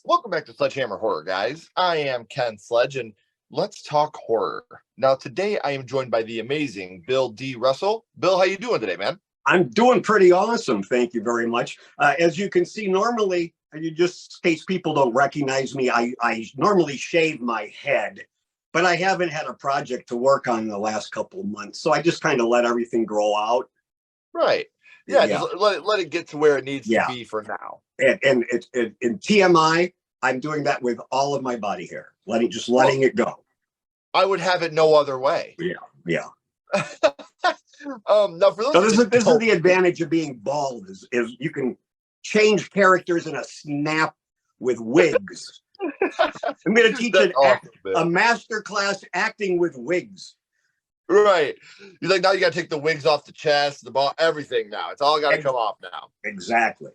Welcome back to Sledgehammer Horror, guys. I am Ken Sledge, and let's talk horror. Now, today I am joined by the amazing Bill D. Russell. Bill, how you doing today, man? I'm doing pretty awesome. Thank you very much. As you can see, normally, just in case people don't recognize me, I normally shave my head, but I haven't had a project to work on in the last couple of months. So I just kind of let everything grow out. Right. Yeah, just let it get to where it needs to be for now. And in TMI, I'm doing that with all of my body hair, letting it go. I would have it no other way. Yeah. Now for those this is the advantage of being bald is you can change characters in a snap with wigs. I'm going to teach a master class acting with wigs. Right. You're like, now you got to take the wigs off the chest, the ball, everything now. It's all got to come off now. Exactly.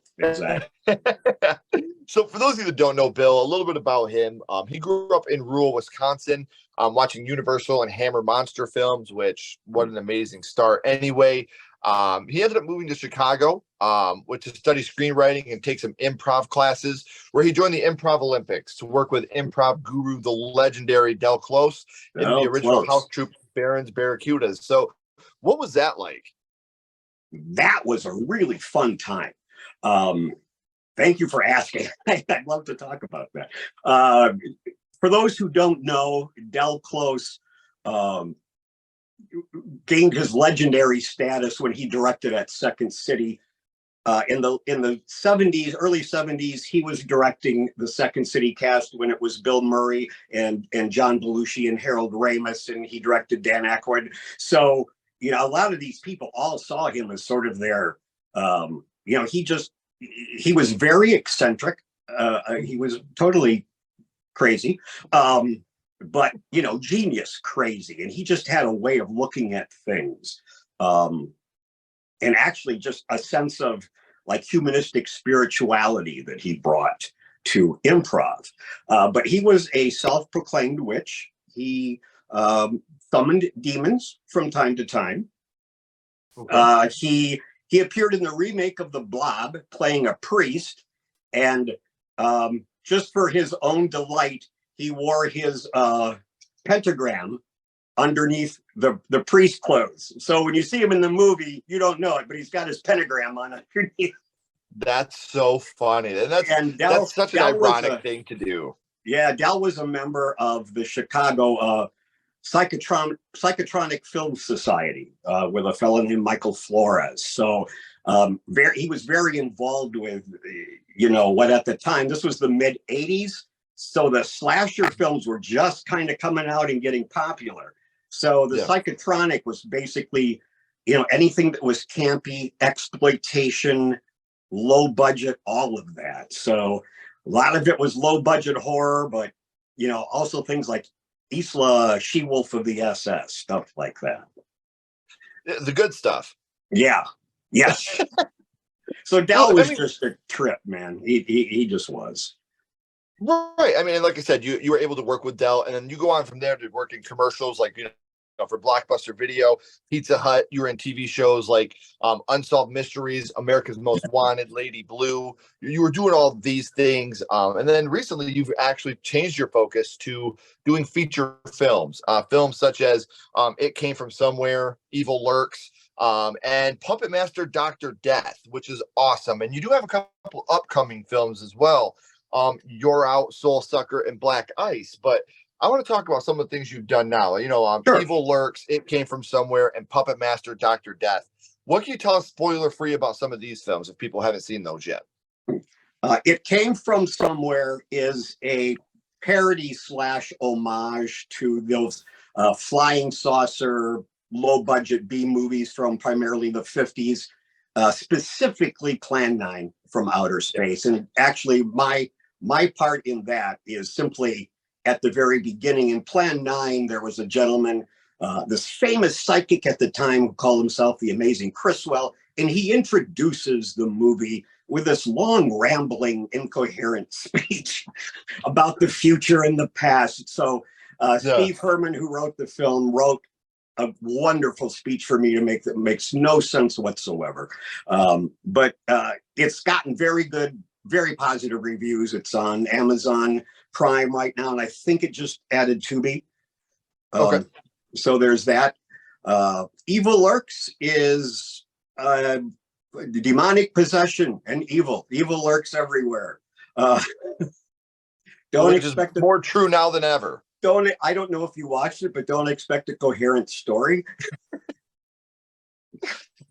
So for those of you that don't know Bill, a little bit about him. He grew up in rural Wisconsin, watching Universal and Hammer monster films, which, what an amazing start. Anyway, he ended up moving to Chicago, to study screenwriting and take some improv classes, where he joined the Improv Olympics to work with improv guru, the legendary Del Close, in the original house troupe Barons Barracudas. So what was that like? That was a really fun time. Thank you for asking. I'd love to talk about that. For those who don't know, Del Close gained his legendary status when he directed at Second City. In the 70s, early 70s, he was directing the Second City cast when it was Bill Murray and John Belushi and Harold Ramis, and he directed Dan Aykroyd. So, a lot of these people all saw him as sort of their, he was very eccentric. He was totally crazy, but, genius crazy. And he just had a way of looking at things. And actually just a sense of like humanistic spirituality that he brought to improv. But he was a self-proclaimed witch. He summoned demons from time to time. Okay. He appeared in the remake of The Blob playing a priest. And just for his own delight, he wore his pentagram underneath the priest clothes. So when you see him in the movie, you don't know it, but he's got his pentagram on underneath. That's so funny. And that's such an ironic thing to do. Yeah, Del was a member of the Chicago Psychotronic Film Society with a fellow named Michael Flores. So he was very involved with, what at the time, this was the mid 80s. So the slasher films were just kind of coming out and getting popular. So the psychotronic was basically, anything that was campy, exploitation, low budget, all of that. So a lot of it was low budget horror, but, also things like Isla, She-Wolf of the SS, stuff like that. The good stuff. Yeah. Yes. So Del was just a trip, man. He just was. Right. I mean, like I said, you were able to work with Del, and then you go on from there to work in commercials like, for Blockbuster Video, Pizza Hut. You were in TV shows like Unsolved Mysteries, America's Most Wanted, Lady Blue. You were doing all these things. And then recently you've actually changed your focus to doing feature films, films such as It Came From Somewhere, Evil Lurks, and Puppet Master Dr. Death, which is awesome. And you do have a couple upcoming films as well. Youre Out, Soul Sucker, and Black Ice. But I want to talk about some of the things you've done now. Sure. Evil Lurks, It Came From Somewhere, and Puppet Master Dr. Death. What can you tell us spoiler-free about some of these films if people haven't seen those yet? It Came From Somewhere is a parody / homage to those flying saucer, low-budget B movies from primarily the 50s, specifically Plan 9 from Outer Space. And actually, my part in that is simply at the very beginning. In Plan 9, there was a gentleman, this famous psychic at the time, who called himself the Amazing Criswell, and he introduces the movie with this long, rambling, incoherent speech about the future and the past. So Steve Herman, who wrote the film, wrote a wonderful speech for me to make that makes no sense whatsoever. But it's gotten very good very positive reviews. It's on Amazon Prime right now, and I think it just added Tubi. Okay. So there's that. Evil Lurks is demonic possession and evil. Evil lurks everywhere. Don't Which expect is more true now than ever. I don't know if you watched it, but don't expect a coherent story.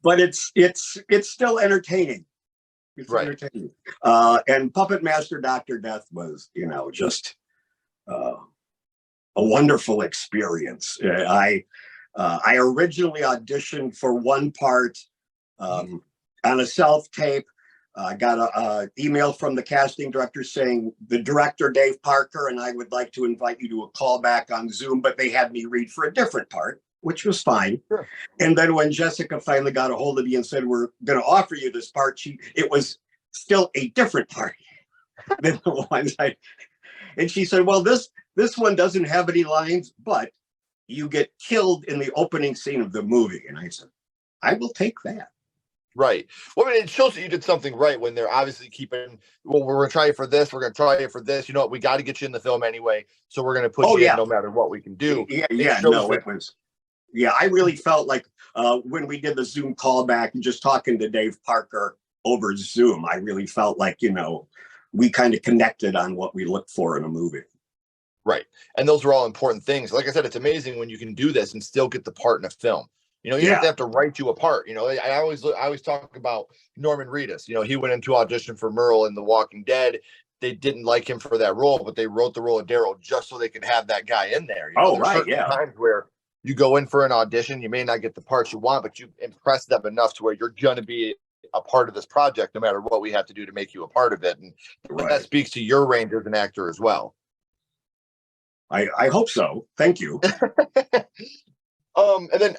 But it's still entertaining. It's Right. entertaining. And Puppet Master Dr. Death was, just a wonderful experience. I originally auditioned for one part on a self-tape. I got a email from the casting director saying, the director, Dave Parker, and I would like to invite you to a callback on Zoom, but they had me read for a different part, which was fine. Sure. And then when Jessica finally got a hold of me and said, we're going to offer you this part, it was still a different part than the ones and she said, well, this one doesn't have any lines, but you get killed in the opening scene of the movie. And I said, I will take that. Right. Well, I mean, it shows that you did something right when they're obviously keeping, well, we're going to try it for this. We're going to try it for this. You know what? We got to get you in the film anyway. So we're going to put you in no matter what we can do. I really felt like when we did the Zoom callback and just talking to Dave Parker over Zoom, I really felt like, we kind of connected on what we look for in a movie. Right. And those are all important things. Like I said, it's amazing when you can do this and still get the part in a film. You don't have to write you a part. I always talk about Norman Reedus. He went into audition for Merle in The Walking Dead. They didn't like him for that role, but they wrote the role of Daryl just so they could have that guy in there. There's certain times where you go in for an audition, you may not get the parts you want, but you impress them enough to where you're going to be a part of this project, no matter what we have to do to make you a part of it. And that speaks to your range as an actor as well. I hope so. Thank you. And then,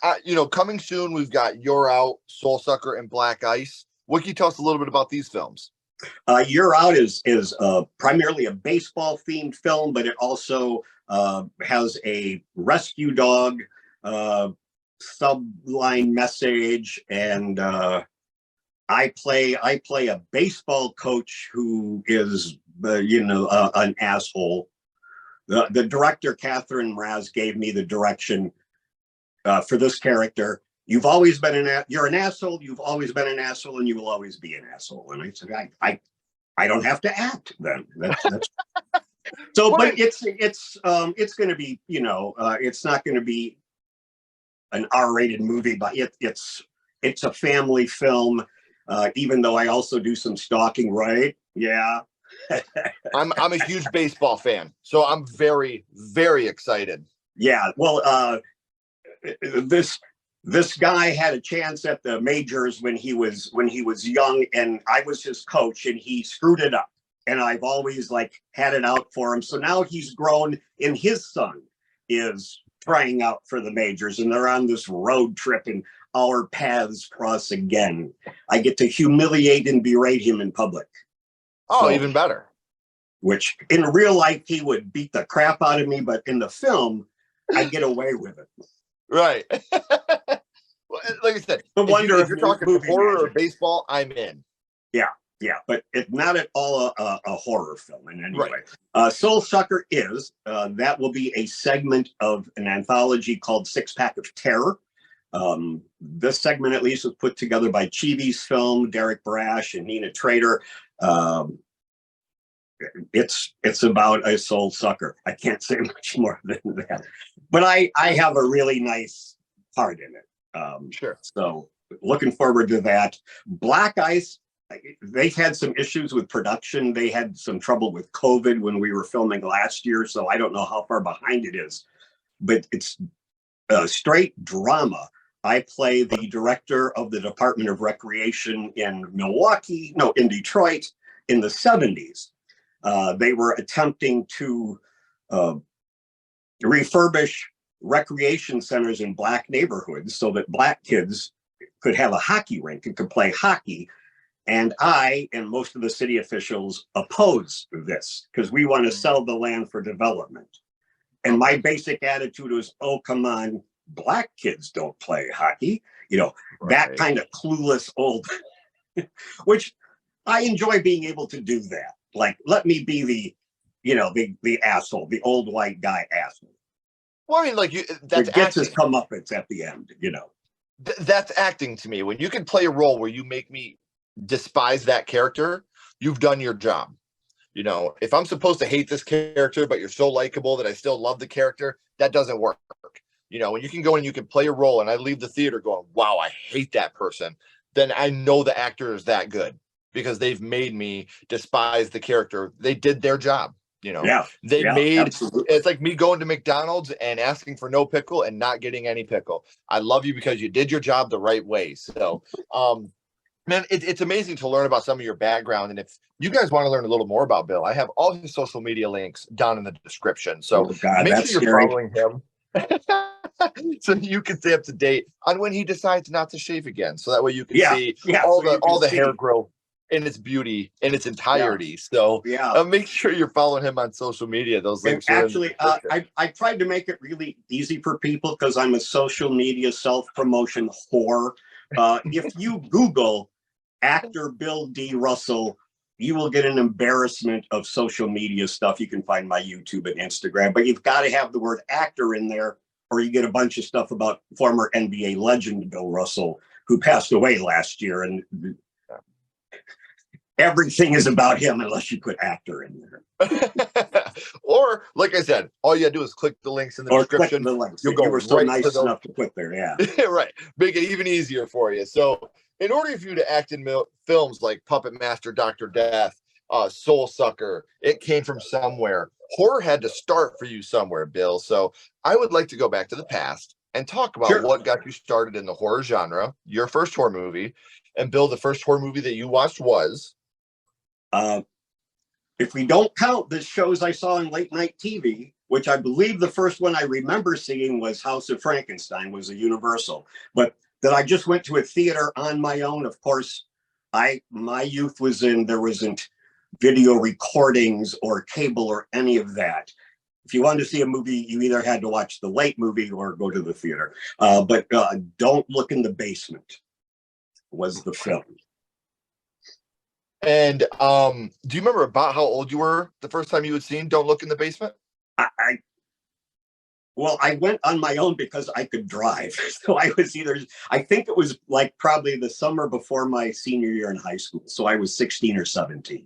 coming soon, we've got Youre Out, Soul Sucker, and Black Ice. What can you tell us a little bit about these films? Youre Out is primarily a baseball-themed film, but it also has a rescue dog subline message, and I play a baseball coach who is, an asshole. The director, Catherine Mraz, gave me the direction for this character. You've always been you're an asshole. You've always been an asshole, and you will always be an asshole. And I said, I don't have to act then. That's so. But it's going to be, it's not going to be an R-rated movie, but it's a family film. Even though I also do some stalking, right? Yeah. I'm a huge baseball fan, so I'm very, very excited. Yeah. Well, this guy had a chance at the majors when he was young, and I was his coach, and he screwed it up. And I've always had it out for him. So now he's grown, and his son is trying out for the majors, and they're on this road trip, and our paths cross again. I get to humiliate and berate him in public. Oh, even better. Which in real life, he would beat the crap out of me, but in the film, I get away with it. Right. Well, like I said, if you're talking horror or baseball, I'm in. Yeah, but it's not at all a horror film in any way. Soul Sucker is. That will be a segment of an anthology called Six Pack of Terror. This segment, at least, was put together by Chivi's Film, Derek Brash, and Nina Trader. It's about a soul sucker. I can't say much more than that. But I have a really nice part in it. Sure. So looking forward to that. Black Ice, they've had some issues with production. They had some trouble with COVID when we were filming last year, so I don't know how far behind it is. But it's a straight drama. I play the director of the Department of Recreation in Detroit in the 70s. They were attempting to refurbish recreation centers in Black neighborhoods so that Black kids could have a hockey rink and could play hockey. And I and most of the city officials oppose this because we want to sell the land for development. And my basic attitude was, oh, come on, Black kids don't play hockey. That kind of clueless old, which I enjoy being able to do that. Like, let me be the asshole, the old white guy asshole. Well, I mean, like that's It gets his acting. comeuppance at the end, That's acting to me. When you can play a role where you make me despise that character, you've done your job. If I'm supposed to hate this character, but you're so likable that I still love the character, that doesn't work. When you can go and you can play a role and I leave the theater going, wow, I hate that person, then I know the actor is that good because they've made me despise the character. They did their job. Yeah, They yeah, made absolutely. it's like me going to McDonald's and asking for no pickle and not getting any pickle. I love you because you did your job the right way. So, man, it's amazing to learn about some of your background. And if you guys want to learn a little more about Bill, I have all his social media links down in the description. So Oh God, make sure that's you're scary. following him so you can stay up to date on when he decides not to shave again. So that way you can see all so you can the hair see. growth in its beauty in its Yeah, entirety. So yeah. make sure you're following him on social media. Those And links are in the actually, description. I tried to make it really easy for people because I'm a social media self-promotion whore. If you Google actor Bill D. Russell, you will get an embarrassment of social media stuff. You can find my YouTube and Instagram, but you've got to have the word actor in there, or you get a bunch of stuff about former NBA legend Bill Russell, who passed away last year. And everything is about him unless you put actor in there. Or, like I said, all you gotta do is click the links in the Or click description. the links You'll that you go were so right to nice those. enough to put there. Yeah. Right. Make it even easier for you. So, in order for you to act in films like Puppet Master, Dr. Death, Soul Sucker, It Came From Somewhere, horror had to start for you somewhere, Bill. So, I would like to go back to the past and talk about Sure. what got you started in the horror genre, your first horror movie. And, Bill, the first horror movie that you watched was? If we don't count the shows I saw in late night TV, which I believe the first one I remember seeing was House of Frankenstein, was a Universal, but that I just went to a theater on my own. Of course, my youth was there wasn't video recordings or cable or any of that. If you wanted to see a movie, you either had to watch the late movie or go to the theater. But Don't Look in the Basement was the film. And do you remember about how old you were the first time you had seen Don't Look in the Basement? Well, I went on my own because I could drive. So I think it was like probably the summer before my senior year in high school. So I was 16 or 17.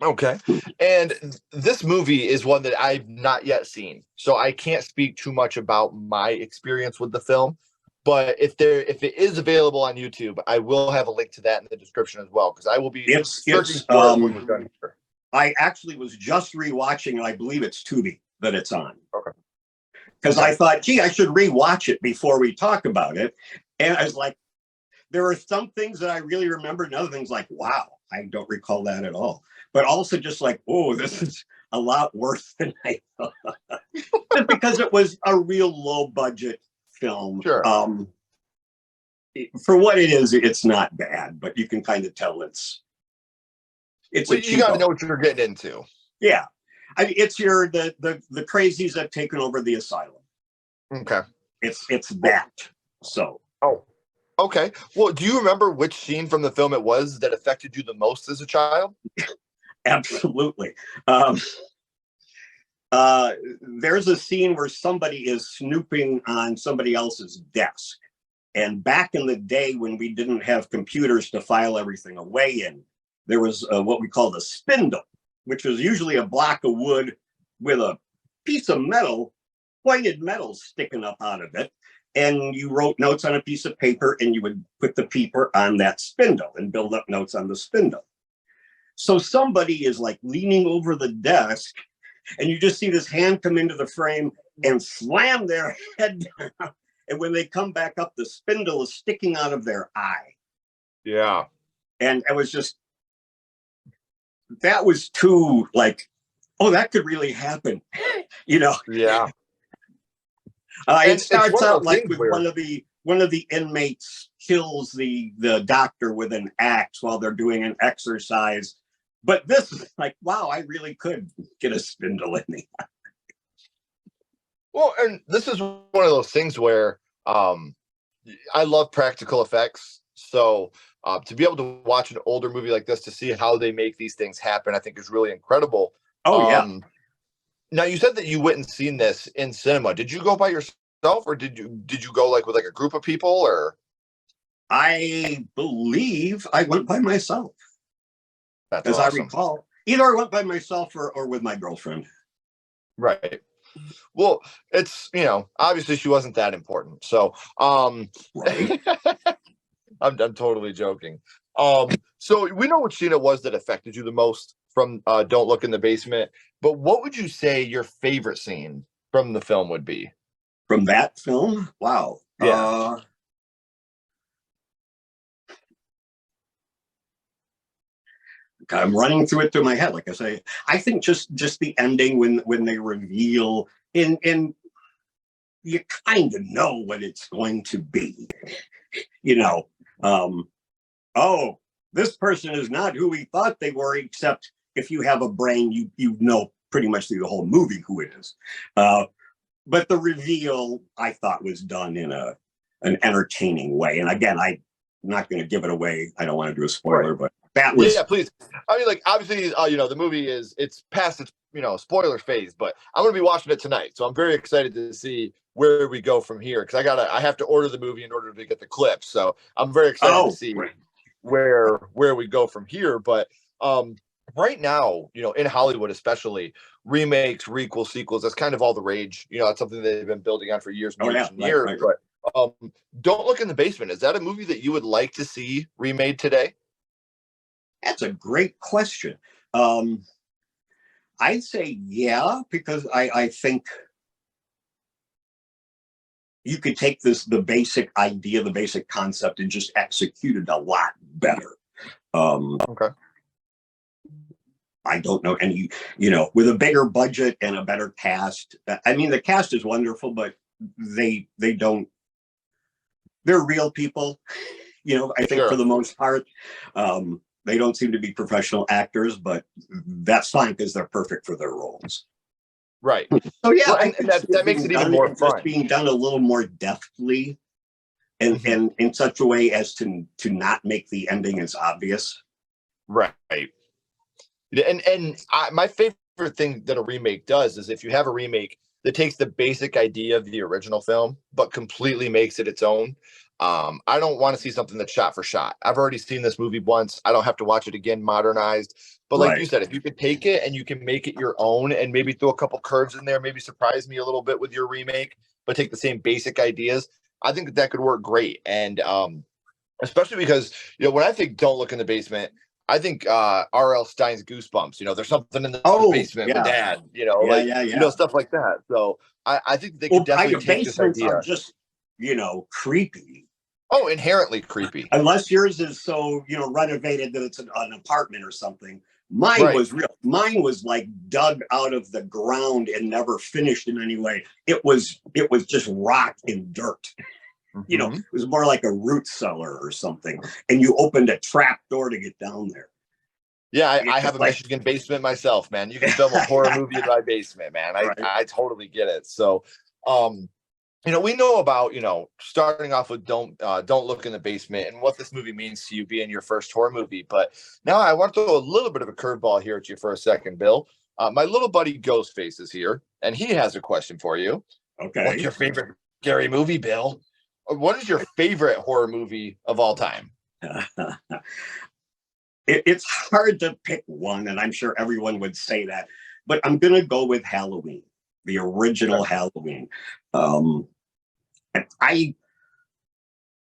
Okay. And this movie is one that I've not yet seen. So I can't speak too much about my experience with the film. But if it is available on YouTube, I will have a link to that in the description as well, because I will be searching for it when we're done here. I actually was just rewatching, I believe it's Tubi that it's on. Okay. Because I thought, gee, I should rewatch it before we talk about it. And I was like, there are some things that I really remember, and other things like, wow, I don't recall that at all. But also just like, oh, this is a lot worse than I thought. Just because it was a real low budget film. Sure. For what it is, it's not bad, but you can kind of tell it's well, you got to know what you're getting into. Yeah. I mean, it's the crazies that have taken over the asylum. Okay. It's that. So. Oh, okay. Well, do you remember which scene from the film it was that affected you the most as a child? Absolutely. There's a scene where somebody is snooping on somebody else's desk. And back in the day when we didn't have computers to file everything away in, there was what we called a spindle, which was usually a block of wood with a piece of metal, pointed metal sticking up out of it. And you wrote notes on a piece of paper and you would put the paper on that spindle and build up notes on the spindle. So somebody is like leaning over the desk and you just see this hand come into the frame and slam their head down. And when they come back up, the spindle is sticking out of their eye. Yeah. And it was just, that was too like, oh, that could really happen. Yeah. It starts out like with where one of the inmates kills the doctor with an axe while they're doing an exercise. But this is like, wow, I really could get a spindle in the eye. Well, and this is one of those things where I love practical effects. So To be able to watch an older movie like this to see how they make these things happen, I think is really incredible. Oh yeah. Now you said that you went and seen this in cinema. Did you go by yourself, or did you go like with like a group of people, or? I believe I went by myself. That's As awesome. I recall. Either I went by myself or with my girlfriend. Right. Well, it's, obviously she wasn't that important. So, Right. I'm totally joking. So we know what scene it was that affected you the most from Don't Look in the Basement, but what would you say your favorite scene from the film would be? From that film? Wow. Yeah. I'm running through my head. Like I say, I think just the ending when they reveal and you kind of know what it's going to be. You know, oh, this person is not who we thought they were, except if you have a brain, you know pretty much through the whole movie who it is. But the reveal I thought was done in an entertaining way. And again, I'm not going to give it away. I don't want to do a spoiler, Right. but that was Yeah, please. I mean, like, obviously, the movie it's past its spoiler phase, but I'm gonna be watching it tonight, so I'm very excited to see where we go from here, because I have to order the movie in order to get the clips. So I'm very excited to see right. where we go from here. But right now, in Hollywood especially, remakes, requels, sequels, that's kind of all the rage. That's something they've been building on for years and Oh years yeah, and right, years. right. But Don't Look in the Basement, is that a movie that you would like to see remade today? That's a great question. I'd say yeah, because I think you could take the basic idea, the basic concept, and just execute it a lot better. Okay. I don't know any, with a bigger budget and a better cast. I mean, the cast is wonderful, but they don't. They're real people, I think for Sure. the most part. They don't seem to be professional actors, but that's fine because they're perfect for their roles. Right. So yeah, Well, I and could see that it makes being it even done more and just fun. being done a little more deftly and Mhm. in such a way as to not make the ending as obvious. Right. My favorite thing that a remake does is if you have a remake that takes the basic idea of the original film but completely makes it its own. I don't want to see something that's shot for shot. I've already seen this movie once. I don't have to watch it again modernized. But like you Right. said, if you could take it and you can make it your own and maybe throw a couple curves in there, maybe surprise me a little bit with your remake, but take the same basic ideas, I think that could work great. And especially because when I think Don't Look in the Basement, I think R.L. Stein's Goosebumps. There's something in the Oh basement with yeah, Dad. yeah, Like yeah, yeah. stuff like that. So I think they could Well, definitely take this basements are idea. just creepy. Oh, inherently creepy. Unless yours is so renovated that it's an apartment or something. Mine Right. was real. Mine was like dug out of the ground and never finished in any way. It was just rock and dirt. Mm-hmm. It was more like a root cellar or something. And you opened a trap door to get down there. Yeah, I have It's a like Michigan basement myself, man. You can film a horror movie in my basement, man. I right. I totally get it. So, we know about starting off with Don't Look in the Basement and what this movie means to you being your first horror movie. But now I want to throw a little bit of a curveball here at you for a second, Bill. My little buddy Ghostface is here, and he has a question for you. What's Okay. your favorite scary movie, Bill? Or what is your favorite horror movie of all time? It's hard to pick one, and I'm sure everyone would say that, but I'm gonna go with Halloween, the original Okay. Halloween. Um, I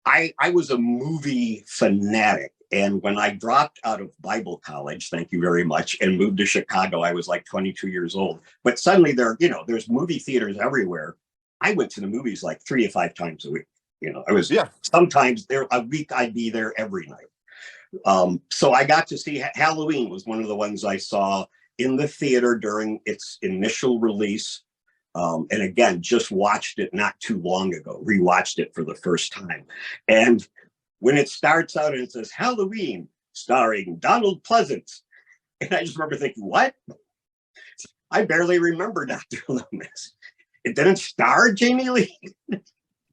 I was a movie fanatic. And when I dropped out of Bible college, thank you very much, and moved to Chicago, I was like 22 years old. But suddenly there's movie theaters everywhere. I went to the movies like 3 to 5 times a week. I was Yeah. sometimes there a week I'd be there every night. So I got to see Halloween was one of the ones I saw in the theater during its initial release. And again, just watched it not too long ago, rewatched it for the first time. And when it starts out and it says Halloween starring Donald Pleasance, and I just remember thinking, what? I barely remember Dr. Loomis. It didn't star Jamie Lee.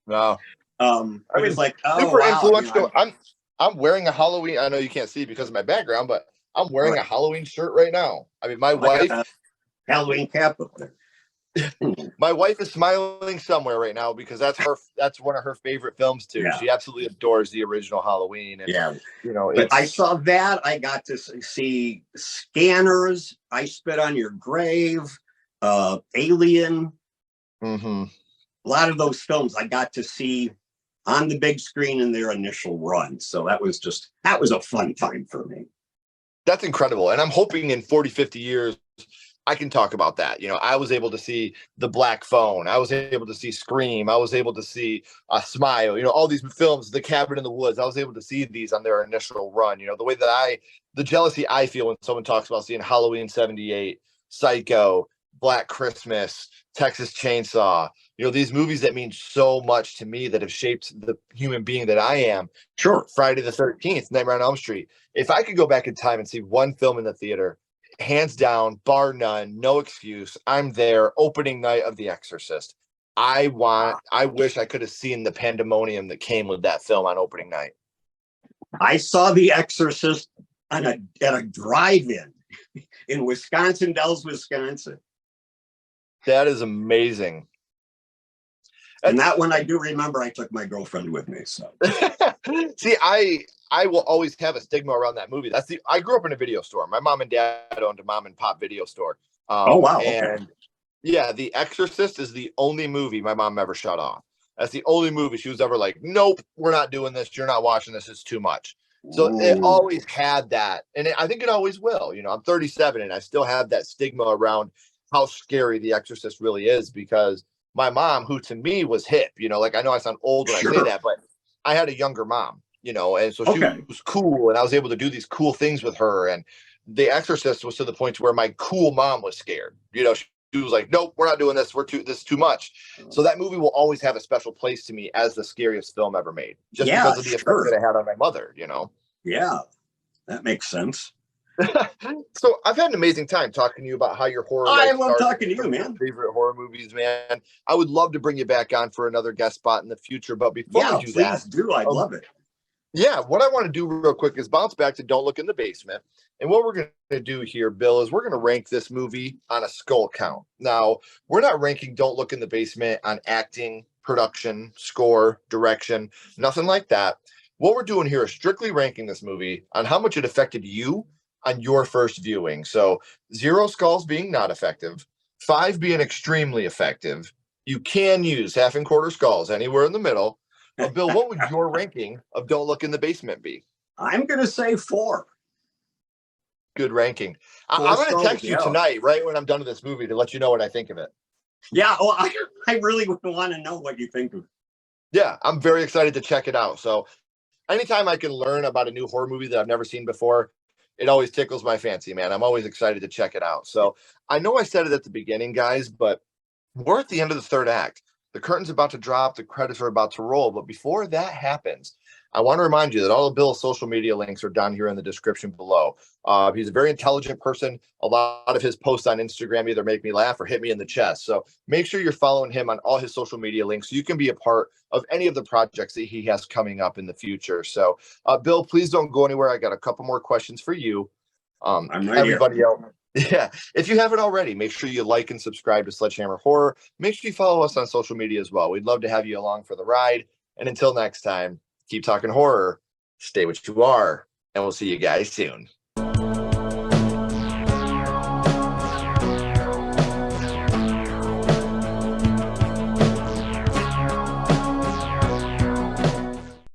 No. It was like, oh Super wow, influential. I'm wearing a Halloween. I know you can't see because of my background, but I'm wearing a Right. Halloween shirt right now. I mean, I got a Halloween cap up there. my wife is smiling somewhere right now because that's one of her favorite films too. Yeah, She absolutely adores the original Halloween, and yeah. But I it's saw that. I got to see Scanners, I Spit on Your Grave, Alien. mm-hmm. A lot of those films I got to see on the big screen in their initial run. So that was a fun time for me. That's incredible. And I'm hoping in 40, 50 years, I can talk about that. I was able to see The Black Phone. I was able to see Scream. I was able to see Smile. All these films, The Cabin in the Woods. I was able to see these on their initial run. The way that the jealousy I feel when someone talks about seeing Halloween 78, Psycho, Black Christmas, Texas Chainsaw. These movies that mean so much to me that have shaped the human being that I am. Sure. Friday the 13th, Nightmare on Elm Street. If I could go back in time and see one film in the theater, hands down, bar none, no excuse, I'm there. Opening night of The Exorcist. I wish I could have seen the pandemonium that came with that film on opening night. I saw The Exorcist at a drive-in in Wisconsin, Dells, Wisconsin. That is amazing. And that one I do remember. I took my girlfriend with me. So see, I will always have a stigma around that movie. I grew up in a video store. My mom and dad owned a mom and pop video store. Oh wow. And okay. Yeah, The Exorcist is the only movie my mom ever shut off. That's the only movie she was ever like, nope, we're not doing this. You're not watching this. It's too much. So it always had that. And I think it always will. I'm 37 and I still have that stigma around how scary The Exorcist really is, because my mom, who to me was hip, like I know I sound old when I say that, but I had a younger mom, and so she was cool and I was able to do these cool things with her. And The Exorcist was to the point where my cool mom was scared. She was like, nope, we're not doing this. This is too much. So that movie will always have a special place to me as the scariest film ever made, just because of the effect that it had on my mother, Yeah, that makes sense. So I've had an amazing time talking to you about how your horror. I love talking to you, man. Favorite horror movies, man. I would love to bring you back on for another guest spot in the future. But before we do that, please do. I'd love it. Yeah, what I want to do real quick is bounce back to Don't Look in the Basement. And what we're going to do here, Bill, is we're going to rank this movie on a skull count. Now, we're not ranking Don't Look in the Basement on acting, production, score, direction, nothing like that. What we're doing here is strictly ranking this movie on how much it affected you on your first viewing. So 0 skulls being not effective, 5 being extremely effective. You can use half and quarter skulls anywhere in the middle. Bill, what would your ranking of Don't Look in the Basement be? I'm going to say 4. Good ranking. I'm going to text you tonight, right when I'm done with this movie, to let you know what I think of it. Yeah, well, I really want to know what you think of it. Yeah, I'm very excited to check it out. So anytime I can learn about a new horror movie that I've never seen before, it always tickles my fancy, man. I'm always excited to check it out. So I know I said it at the beginning, guys, but we're at the end of the third act. The curtain's about to drop. The credits are about to roll. But before that happens, I want to remind you that all of Bill's social media links are down here in the description below. He's a very intelligent person. A lot of his posts on Instagram either make me laugh or hit me in the chest. So make sure you're following him on all his social media links so you can be a part of any of the projects that he has coming up in the future. So, Bill, please don't go anywhere. I got a couple more questions for you. I'm right everybody here. else. Yeah. If you haven't already, make sure you like and subscribe to Sledgehammer Horror. Make sure you follow us on social media as well. We'd love to have you along for the ride. And until next time, keep talking horror, stay what you are, and we'll see you guys soon.